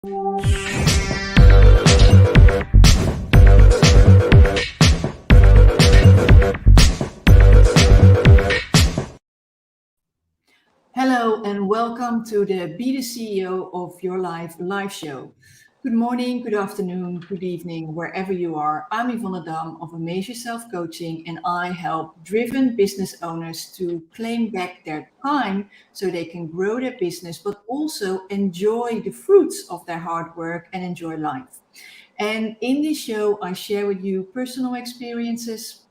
Hello and welcome to the Be the CEO of Your Life live show. Good morning, good afternoon, good evening, wherever you are. I'm Yvonne of Amazing Self Coaching, and I help driven business owners to claim back their time so they can grow their business, but also enjoy the fruits of their hard work and enjoy life. And in this show, I share with you personal experiences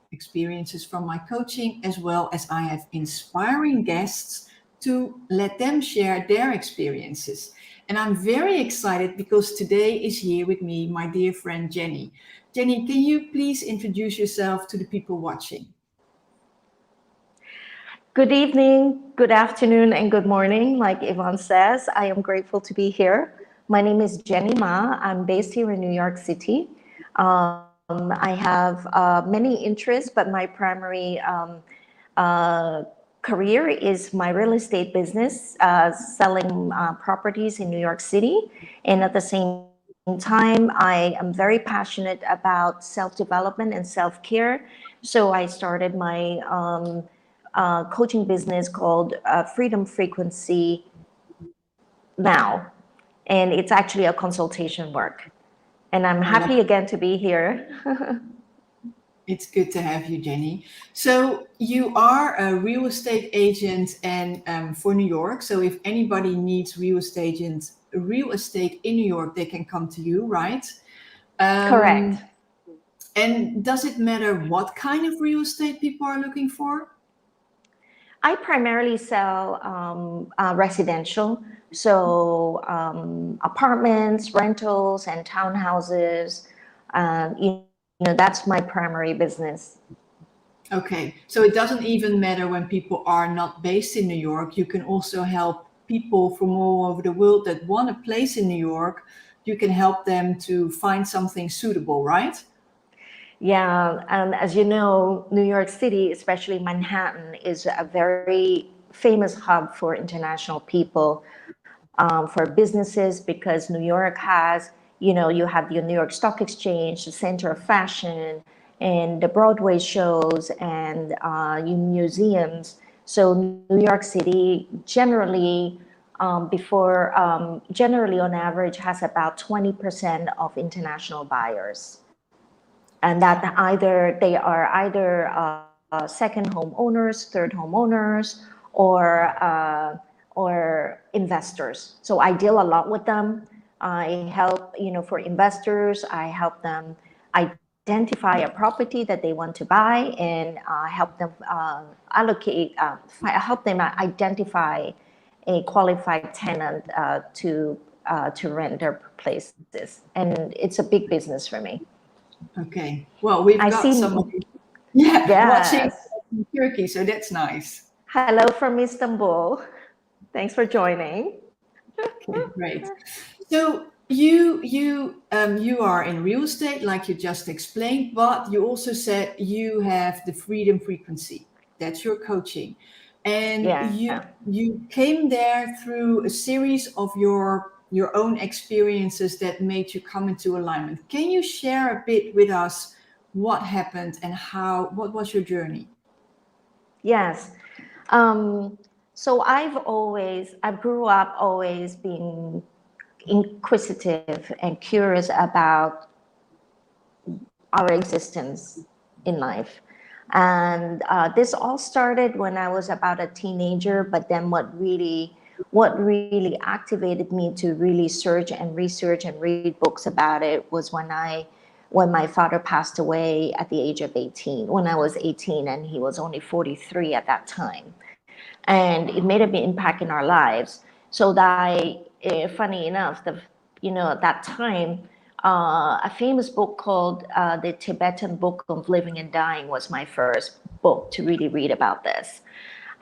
from my coaching, as well as I have inspiring guests to let them share their experiences. And I'm very excited because today is here with me my dear friend Jenny. Jenny, can you please introduce yourself to the people watching? Good evening, good afternoon, and good morning. Like Yvonne says, I am grateful to be here. My name is Jennie Ma. I'm based here in New York City. I have many interests, but my primary career is my real estate business, selling properties in New York City. And at the same time, I am very passionate about self-development and self-care. So I started my coaching business called Freedom Frequency now. And it's actually a consultation work. And I'm happy again to be here. It's good to have you, Jenny. So you are a real estate agent and for New York. So if anybody needs real estate in New York, they can come to you, right? Correct. And does it matter what kind of real estate people are looking for? I primarily sell residential, so apartments, rentals, and townhouses. That's my primary business. Okay, so it doesn't even matter when people are not based in New York. You can also help people from all over the world that want a place in New York. You can help them to find something suitable, right? Yeah, and as you know, New York City, especially Manhattan, is a very famous hub for international people, for businesses, because New York has, you have the New York Stock Exchange, the center of fashion, and the Broadway shows, and museums. So New York City generally, generally on average, has about 20% of international buyers. And that they are either second home owners, third home owners, or investors. So I deal a lot with them. I help, for investors, I help them identify a property that they want to buy, and help them help them identify a qualified tenant to rent their places. And it's a big business for me. Okay. Well, we've got some watching in Turkey, so that's nice. Hello from Istanbul. Thanks for joining. Okay, great. So you are in real estate, like you just explained, but you also said you have the Freedom Frequency. That's your coaching, and you came there through a series of your own experiences that made you come into alignment. Can you share a bit with us what happened and what was your journey? Yes. So I grew up always being inquisitive and curious about our existence in life. And this all started when I was about a teenager, but then what really activated me to really search and research and read books about it was when my father passed away at the age of 18, when I was 18, and he was only 43 at that time. And it made an impact in our lives. So that, funny enough, at that time, a famous book called The Tibetan Book of Living and Dying was my first book to really read about this.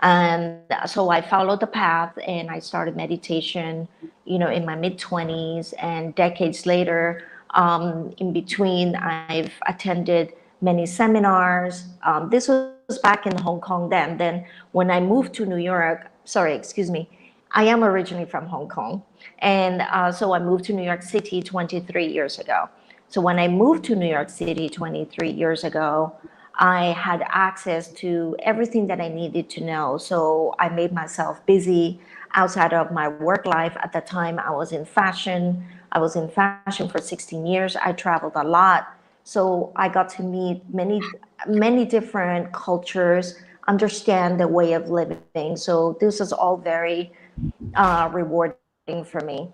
And so I followed the path, and I started meditation, in my mid-20s, and decades later, in between, I've attended many seminars. This was back in Hong Kong then. Then when I moved to New York, I am originally from Hong Kong. And so I moved to New York City 23 years ago. So when I moved to New York City 23 years ago, I had access to everything that I needed to know. So I made myself busy outside of my work life. At the time, I was in fashion. I was in fashion for 16 years. I traveled a lot. So I got to meet many different cultures, understand the way of living. So this is all very rewarding for me.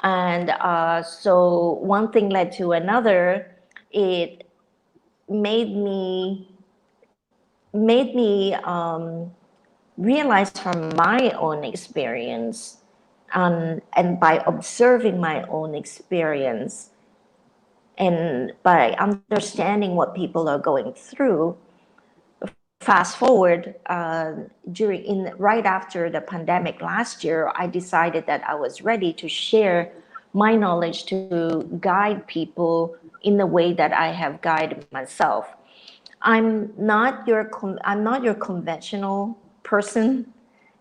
And so one thing led to another. It made me realize from my own experience, and by observing my own experience, and by understanding what people are going through. Fast forward, right after the pandemic last year, I decided that I was ready to share my knowledge to guide people in the way that I have guided myself. I'm not your conventional person.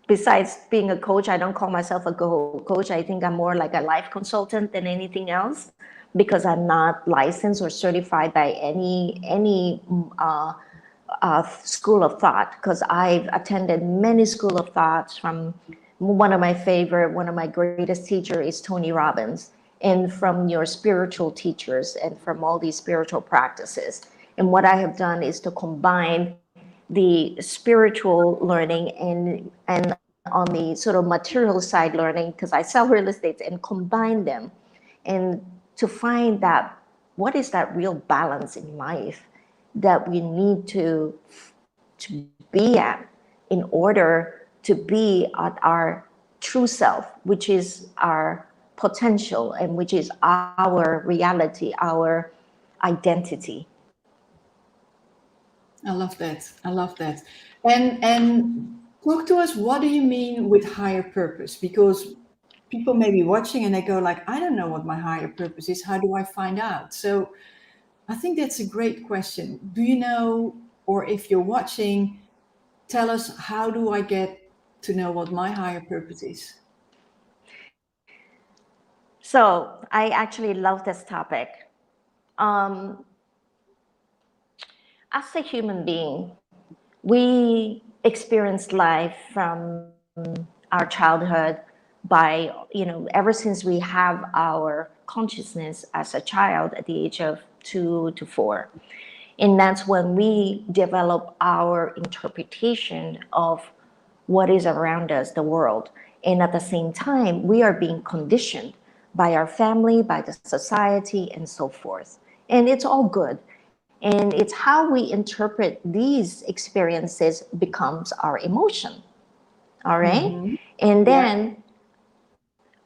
Besides being a coach, I don't call myself a coach. I think I'm more like a life consultant than anything else, because I'm not licensed or certified by any school of thought, because I've attended many school of thoughts. From one of my greatest teachers is Tony Robbins, and from your spiritual teachers, and from all these spiritual practices. And what I have done is to combine the spiritual learning and on the sort of material side learning, because I sell real estate, and combine them, and to find that what is that real balance in life that we need to be at in order to be at our true self, which is our potential, and which is our reality, our identity. I love that. I love that. And talk to us, what do you mean with higher purpose? Because people may be watching and they go like, I don't know what my higher purpose is. How do I find out? So I think that's a great question. Do you know, or if you're watching, tell us, how do I get to know what my higher purpose is? So I actually love this topic. Um, as a human being, we experience life from our childhood by, ever since we have our consciousness as a child at the age of 2 to 4. And that's when we develop our interpretation of what is around us, the world. And at the same time, we are being conditioned by our family, by the society, and so forth. And it's all good. And it's how we interpret these experiences becomes our emotion. All right? Mm-hmm. And then,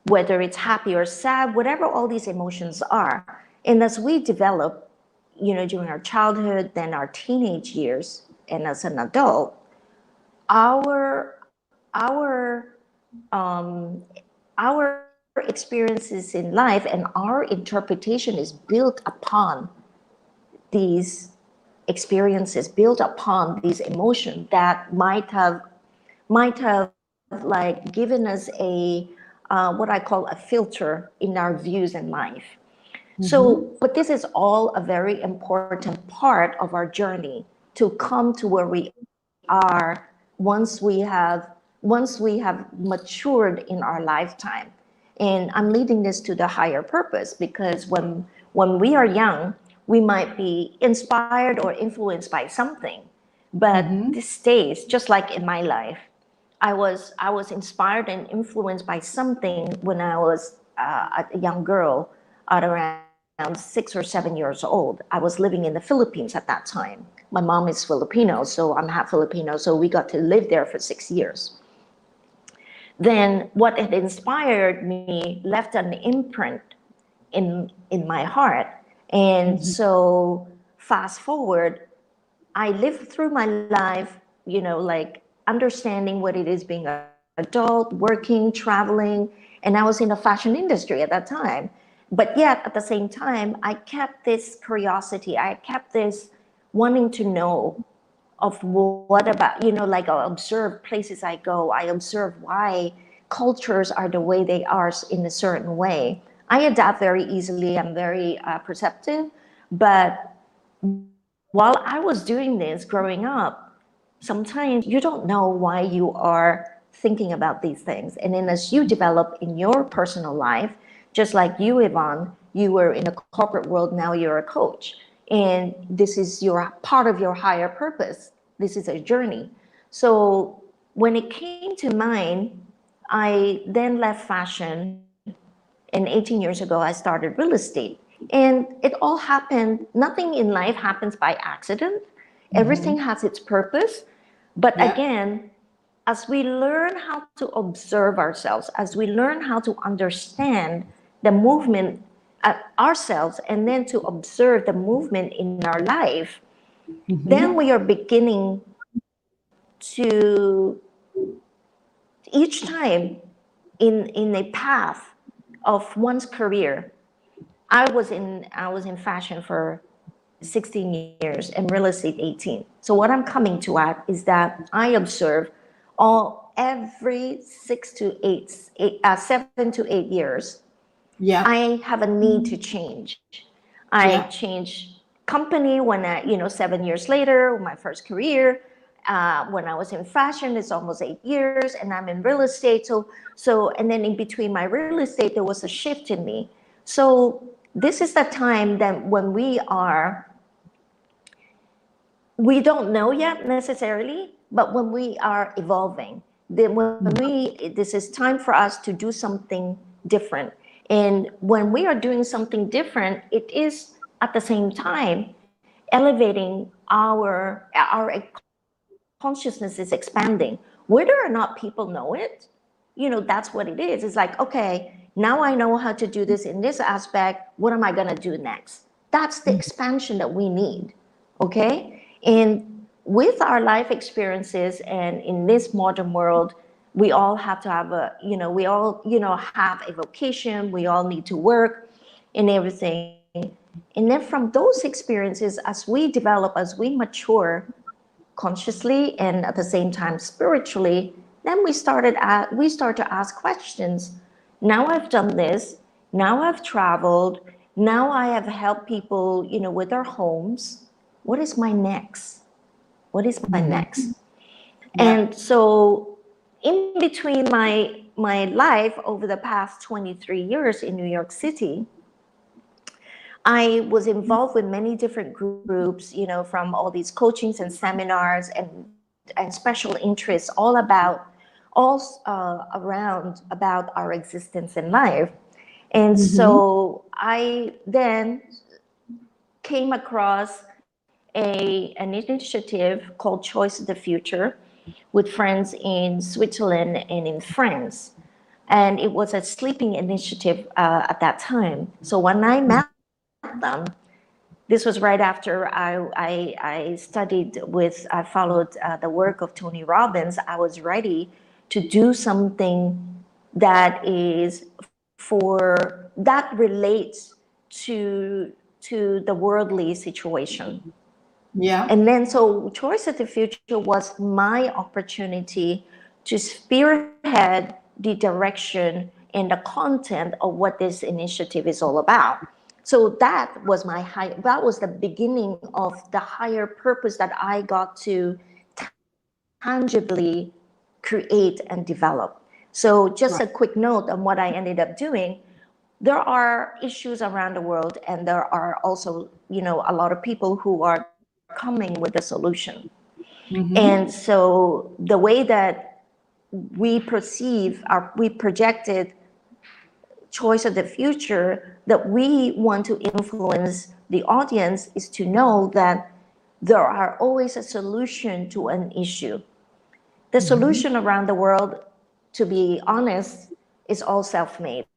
whether it's happy or sad, whatever all these emotions are, and as we develop, during our childhood, then our teenage years, and as an adult, our our our experiences in life and our interpretation is built upon these experiences, built upon these emotions that might have like given us a what I call a filter in our views in life. Mm-hmm. So, but this is all a very important part of our journey to come to where we are once we have matured in our lifetime. And I'm leading this to the higher purpose, because when we are young, we might be inspired or influenced by something, but this stays. Just like in my life, I was inspired and influenced by something when I was a young girl at around 6 or 7 years old. I was living in the Philippines at that time. My mom is Filipino, so I'm half Filipino, so we got to live there for 6 years. Then what had inspired me left an imprint in my heart. And so fast forward, I lived through my life, like understanding what it is being an adult, working, traveling, and I was in the fashion industry at that time. But yet at the same time, I kept this curiosity. I kept this wanting to know of what about, like I observe places I go. I observe why cultures are the way they are in a certain way. I adapt very easily. I'm very perceptive. But while I was doing this growing up, sometimes you don't know why you are thinking about these things. And then as you develop in your personal life, just like you, Yvonne, you were in a corporate world, now you're a coach. And this is your part of your higher purpose. This is a journey. So when it came to mine, I then left fashion, and 18 years ago, I started real estate. And it all happened, nothing in life happens by accident. Everything has its purpose. But again, as we learn how to observe ourselves, as we learn how to understand the movement ourselves, and then to observe the movement in our life, then we are beginning to, each time in a path of one's career. I was in fashion for 16 years and real estate 18. So what I'm coming to at is that I observe every 7 to 8 years, I have a need to change. I change company when 7 years later, my first career. When I was in fashion, it's almost 8 years, and I'm in real estate. So, and then in between my real estate, there was a shift in me. So this is the time that when we don't know yet necessarily, but when we are evolving, then this is time for us to do something different. And when we are doing something different, it is at the same time elevating our consciousness is expanding. Whether or not people know it, that's what it is. It's like, okay, now I know how to do this in this aspect. What am I going to do next? That's the expansion that we need. Okay. And with our life experiences and in this modern world, we all have to have have a vocation. We all need to work and everything. And then from those experiences, as we develop, as we mature consciously and at the same time spiritually, then we start to ask questions. Now I've done this. Now I've traveled. Now I have helped people, with their homes. What is my next? What is my next? And so in between my life over the past 23 years in New York City, I was involved with many different groups, from all these coachings and seminars and special interests, all around about our existence in life. And so I then came across an initiative called Choice of the Future with friends in Switzerland and in France. And it was a sleeping initiative at that time. So when I met them, this was right after I followed the work of Tony Robbins. I was ready to do something that relates to the worldly situation. And then so Choice of the Future was my opportunity to spearhead the direction and the content of what this initiative is all about. So that was the beginning of the higher purpose that I got to tangibly create and develop. So just a quick note on what I ended up doing. There are issues around the world, and there are also, a lot of people who are coming with a solution. And so the way that we projected Choice of the Future, that we want to influence the audience, is to know that there are always a solution to an issue. The solution around the world, to be honest, is all self-made.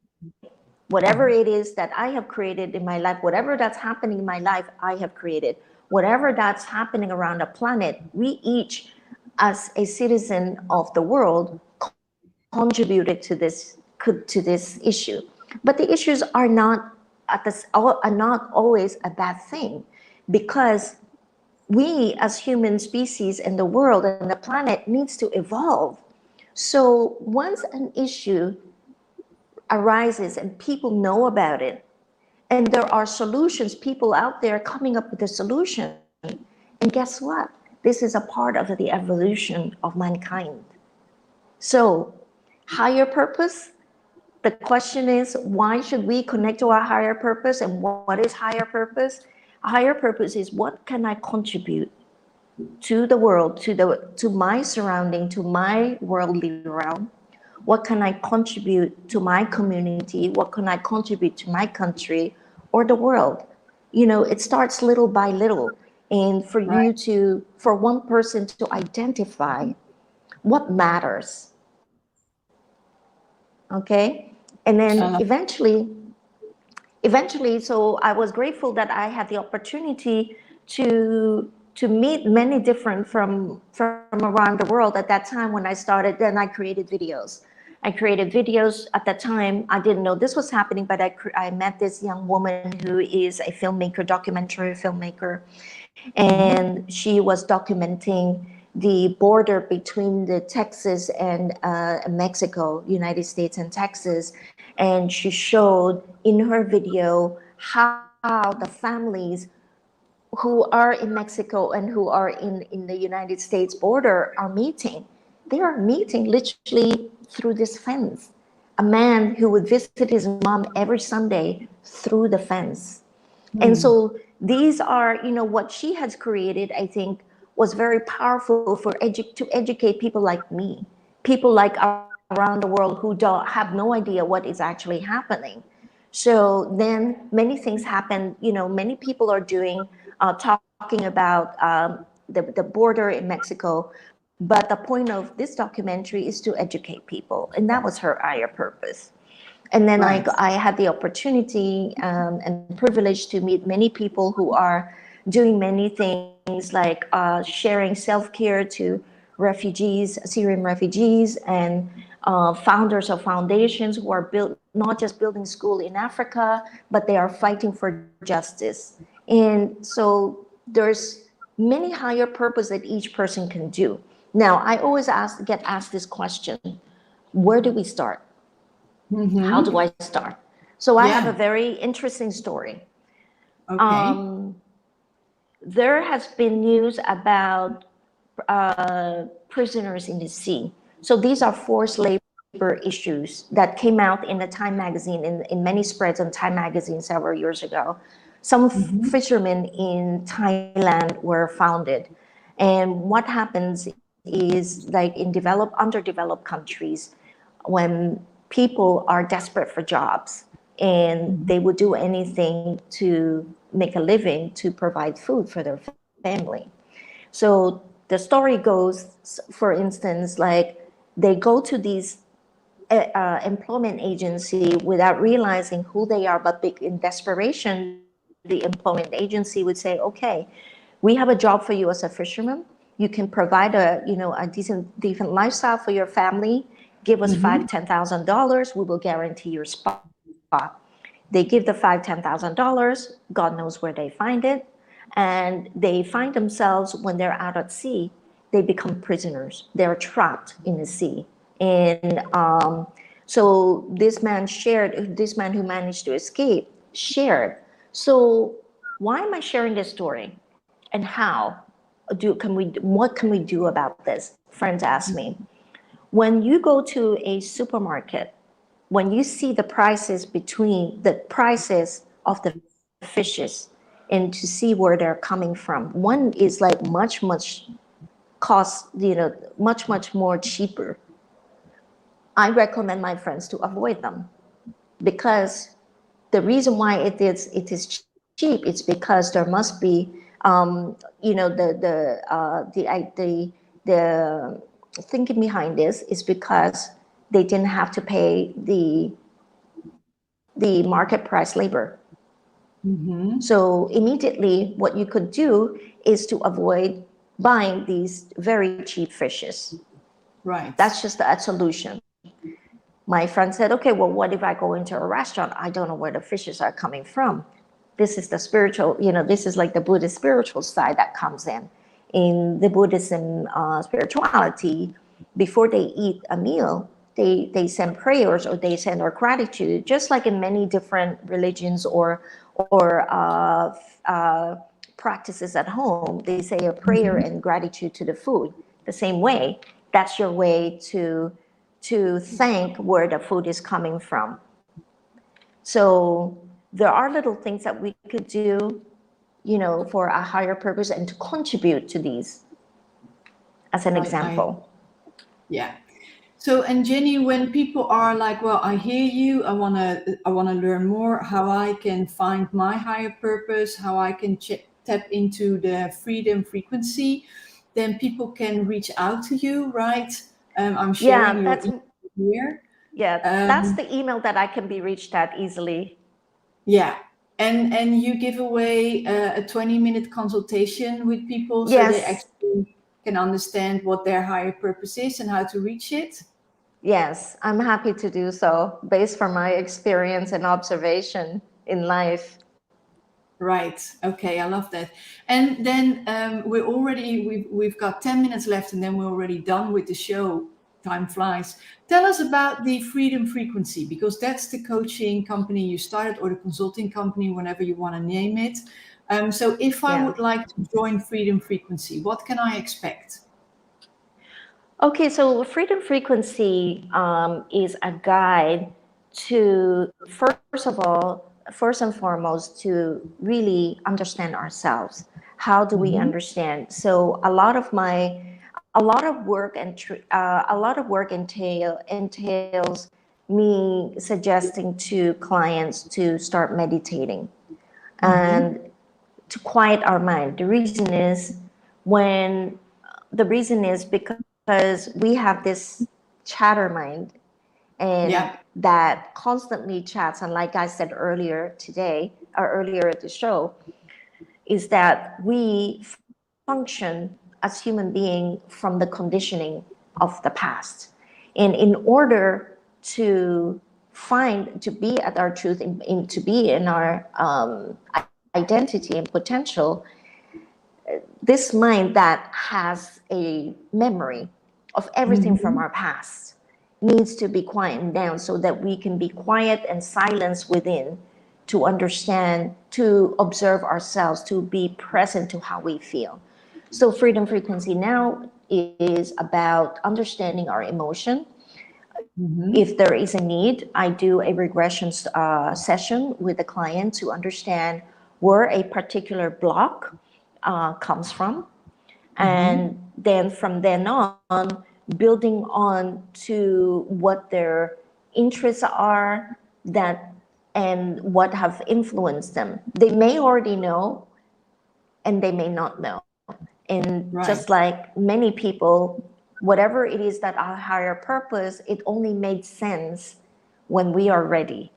Whatever it is that I have created in my life, whatever that's happening in my life, I have created. Whatever that's happening around the planet, we each, as a citizen of the world, contributed to this issue. But the issues are not always a bad thing, because we as human species and the world and the planet needs to evolve. So once an issue arises and people know about it, and there are solutions, people out there coming up with a solution, and guess what? This is a part of the evolution of mankind. So, higher purpose, the question is, why should we connect to our higher purpose, and what is higher purpose? Higher purpose is, what can I contribute to the world, to my surrounding, to my worldly realm? What can I contribute to my community? What can I contribute to my country or the world? You know, it starts little by little. And for you to, for one person to identify what matters, okay? And then eventually, so I was grateful that I had the opportunity to meet many different from around the world. At that time when I started, then I created videos. At that time. I didn't know this was happening, but I met this young woman who is a filmmaker, documentary filmmaker, and she was documenting the border between the Texas and Mexico, United States and Texas. And she showed in her video how the families who are in Mexico and who are in the United States border are meeting. They are meeting literally through this fence. A man who would visit his mom every Sunday through the fence. And so these are, you know, what she has created, I think, was very powerful for to educate people like me, people like around the world who don't have no idea what is actually happening. So then many things happen. You know, many people are doing talking about the border in Mexico. But the point of this documentary is to educate people, and that was her higher purpose. And then I had the opportunity and privilege to meet many people who are doing many things, like sharing self-care to refugees, Syrian refugees, and founders of foundations who are not just building school in Africa, but they are fighting for justice. And so there's many higher purpose that each person can do. Now, I always get asked this question: where do we start? How do I start? So I have a very interesting story. There has been news about prisoners in the sea. So these are forced labor issues that came out in the Time magazine, in many spreads on Time magazine several years ago. Some fishermen in Thailand were founded. And what happens is, like in underdeveloped countries, when people are desperate for jobs and they would do anything to make a living, to provide food for their family. So the story goes, for instance, like they go to these employment agency without realizing who they are, but in desperation, the employment agency would say, okay, we have a job for you as a fisherman. You can provide a decent lifestyle for your family. Give us $5,000-$10,000. We will guarantee your spot. They give the $5,000-$10,000. God knows where they find it, and they find themselves, when they're out at sea, they become prisoners. They're trapped in the sea, and so this man who managed to escape shared. So why am I sharing this story, and what can we do about this? Friends ask me. When you go to a supermarket, when you see the prices of the fishes, and to see where they're coming from, one is like much more cheaper. I recommend my friends to avoid them, because the reason why it is cheap, it's because there must be the thinking behind this is because they didn't have to pay the market price labor. So immediately what you could do is to avoid buying these very cheap fishes. Right. That's just a solution. My friend said, okay, well, what if I go into a restaurant? I don't know where the fishes are coming from. This is the spiritual, this is like the Buddhist spiritual side that comes in. In the Buddhism spirituality, before they eat a meal, they send prayers or they send our gratitude, just like in many different religions or practices at home. They say a prayer and gratitude to the food. The same way, that's your way to thank where the food is coming from. So there are little things that we could do, for a higher purpose and to contribute to these, as an example. Yeah. So, and Jenny, when people are like, well, I hear you, I wanna learn more, how I can find my higher purpose, how I can tap into the freedom frequency, then people can reach out to you, right? I'm sharing your email here. That's the email that I can be reached at easily. Yeah. And you give away a 20-minute consultation with people so they actually can understand what their higher purpose is and how to reach it? Yes, I'm happy to do so based from my experience and observation in life. Right. Okay, I love that. And then we've got 10 minutes left and then we're already done with the show. Time flies. Tell us about the Freedom Frequency, because that's the coaching company you started, or the consulting company, whenever you want to name it. So if I would like to join Freedom Frequency, what can I expect? Okay, so Freedom Frequency is a guide to, first and foremost, to really understand ourselves. How do we understand? So a lot of work entails me suggesting to clients to start meditating and to quiet our mind. The reason is because we have this chatter mind, and that constantly chats. And like I said earlier at the show, is that we function as human beings from the conditioning of the past. And in order to be at our truth, to be in our identity and potential, this mind that has a memory of everything from our past needs to be quieted down so that we can be quiet and silence within, to understand, to observe ourselves, to be present to how we feel. So Freedom Frequency now is about understanding our emotion. If there is a need, I do a regression session with the client to understand where a particular block comes from. And then from then on, building on to what their interests are, and what have influenced them. They may already know, and they may not know. And just like many people, whatever it is that our higher purpose, it only made sense when we are ready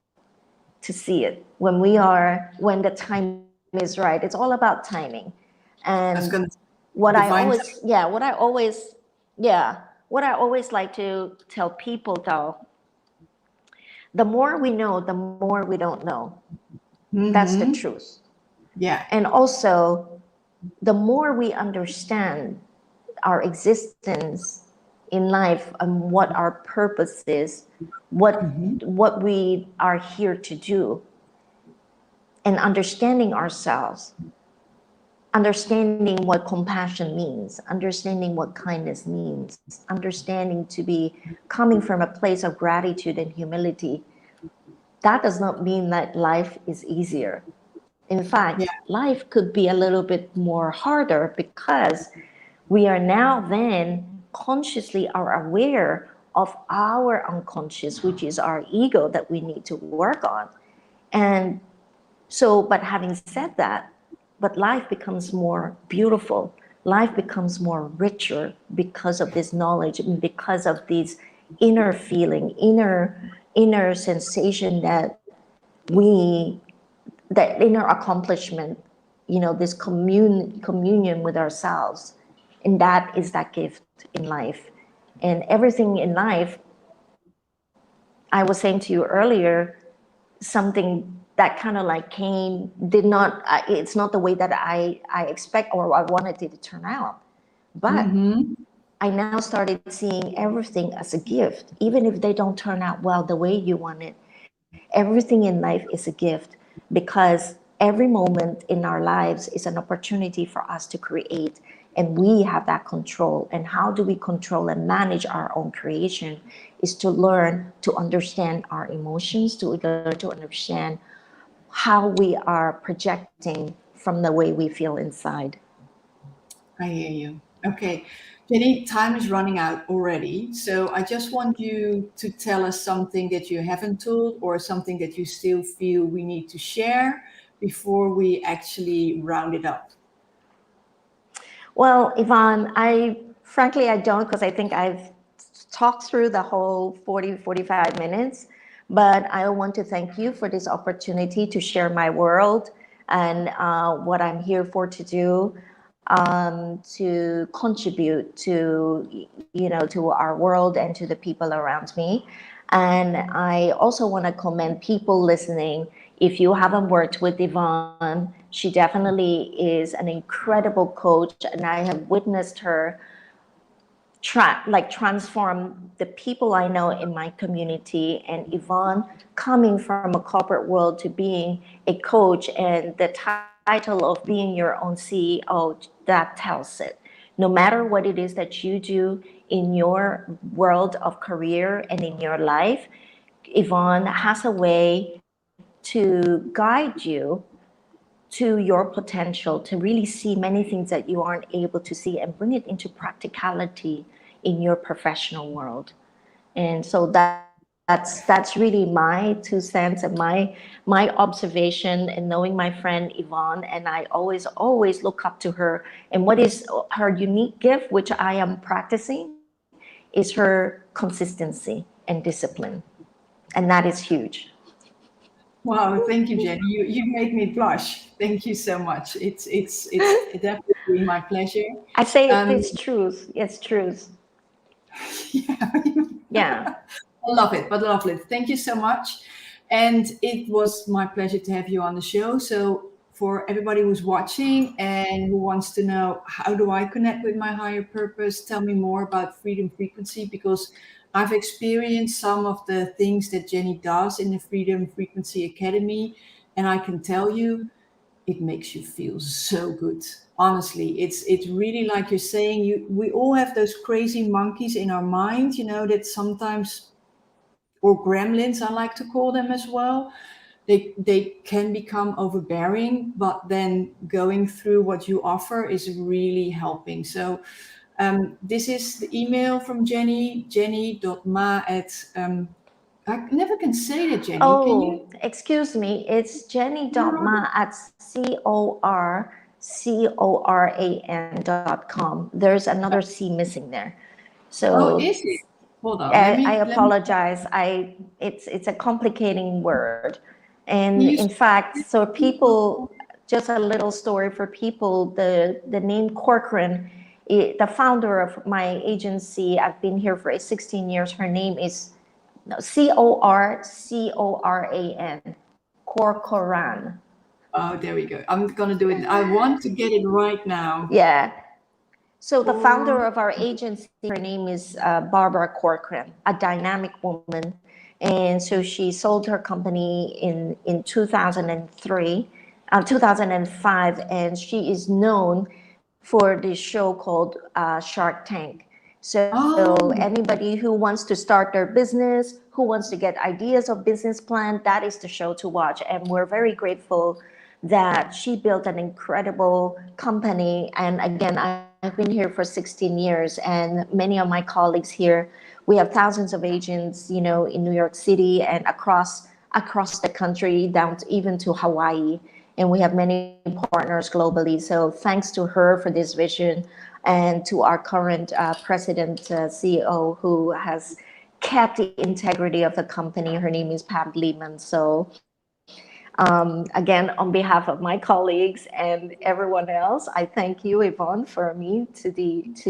to see it, when the time is right. It's all about timing. And what I always like to tell people, though, the more we know, the more we don't know. That's the truth. Yeah. And also, the more we understand our existence in life and what our purpose is, what we are here to do, and understanding ourselves, understanding what compassion means, understanding what kindness means, understanding to be coming from a place of gratitude and humility, that does not mean that life is easier. In fact, life could be a little bit more harder, because we are now then consciously are aware of our unconscious, which is our ego that we need to work on. And so, but having said that, but life becomes more beautiful. Life becomes more richer because of this knowledge and because of this inner feeling, inner sensation that inner accomplishment, this communion with ourselves. And that is that gift in life. And everything in life, I was saying to you earlier, something that kind of like it's not the way that I expect or I wanted it to turn out. But I now started seeing everything as a gift, even if they don't turn out well the way you want it. Everything in life is a gift because every moment in our lives is an opportunity for us to create, and we have that control. And how do we control and manage our own creation is to learn to understand our emotions, to learn to understand how we are projecting from the way we feel inside. I hear you. Okay. Jenny, time is running out already. So I just want you to tell us something that you haven't told or something that you still feel we need to share before we actually round it up. Well, Yvonne, frankly, I don't, because I think I've talked through the whole 45 minutes, but I want to thank you for this opportunity to share my world and what I'm here for to do, to contribute to, to our world and to the people around me. And I also want to commend people listening. If you haven't worked with Yvonne, she definitely is an incredible coach, and I have witnessed her transform the people I know in my community. And Yvonne, coming from a corporate world to being a coach and the title of being your own CEO, that tells it. No matter what it is that you do in your world of career and in your life, Yvonne has a way to guide you to your potential, to really see many things that you aren't able to see and bring it into practicality in your professional world. And so that's really my 2 cents and my observation, and knowing my friend Yvonne, and I always look up to her. And what is her unique gift, which I am practicing, is her consistency and discipline, and that is huge. Wow, thank you, Jenny. You made me blush. Thank you so much. It's definitely my pleasure. I say Um, it's truth. It's truth. yeah, Yeah. I love it, but lovely. Thank you so much. And it was my pleasure to have you on the show. So, for everybody who's watching and who wants to know how do I connect with my higher purpose, tell me more about Freedom Frequency, because I've experienced some of the things that Jenny does in the Freedom Frequency Academy. And I can tell you, it makes you feel so good. Honestly, it's really like you're saying, we all have those crazy monkeys in our mind, that sometimes, or gremlins, I like to call them as well. They can become overbearing, but then going through what you offer is really helping. So this is the email from Jenny, jenny.ma at I never can say that, Jenny. Can you? Oh, excuse me. It's jenny.ma at corcoran.com. There's another C missing there. Oh, So is it? Hold on. Let I me apologize. It's a complicating word. can And you in fact, so people, just a little story for people, the name Corcoran, the founder of my agency, I've been here for 16 years. Her name is Corcoran, Corcoran. Oh, there we go. I'm gonna do it. I want to get it right now. Yeah. So the Or founder of our agency, her name is Barbara Corcoran, a dynamic woman. And so she sold her company in 2003, 2005, and she is known for this show called Shark Tank. So oh, anybody who wants to start their business, who wants to get ideas of business plan, that is the show to watch. And we're very grateful that she built an incredible company. And again, I've been here for 16 years, and many of my colleagues here, we have thousands of agents, in New York City and across the country, down to, even to Hawaii. And we have many partners globally. So thanks to her for this vision, and to our current president, CEO, who has kept the integrity of the company. Her name is Pam Lehman. So again, on behalf of my colleagues and everyone else, I thank you, Yvonne, for me to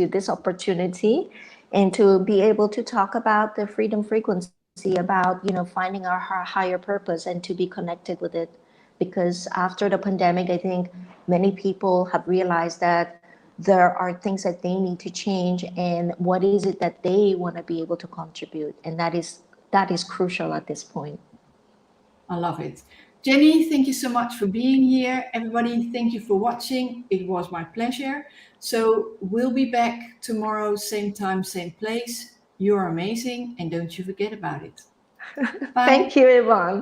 this opportunity, and to be able to talk about the freedom frequency, about finding our higher purpose and to be connected with it. Because after the pandemic, I think many people have realized that there are things that they need to change, and what is it that they want to be able to contribute. And that is crucial at this point. I love it. Jenny, thank you so much for being here. Everybody, thank you for watching. It was my pleasure. So we'll be back tomorrow, same time, same place. You're amazing, and don't you forget about it. Bye. Thank you, Yvonne.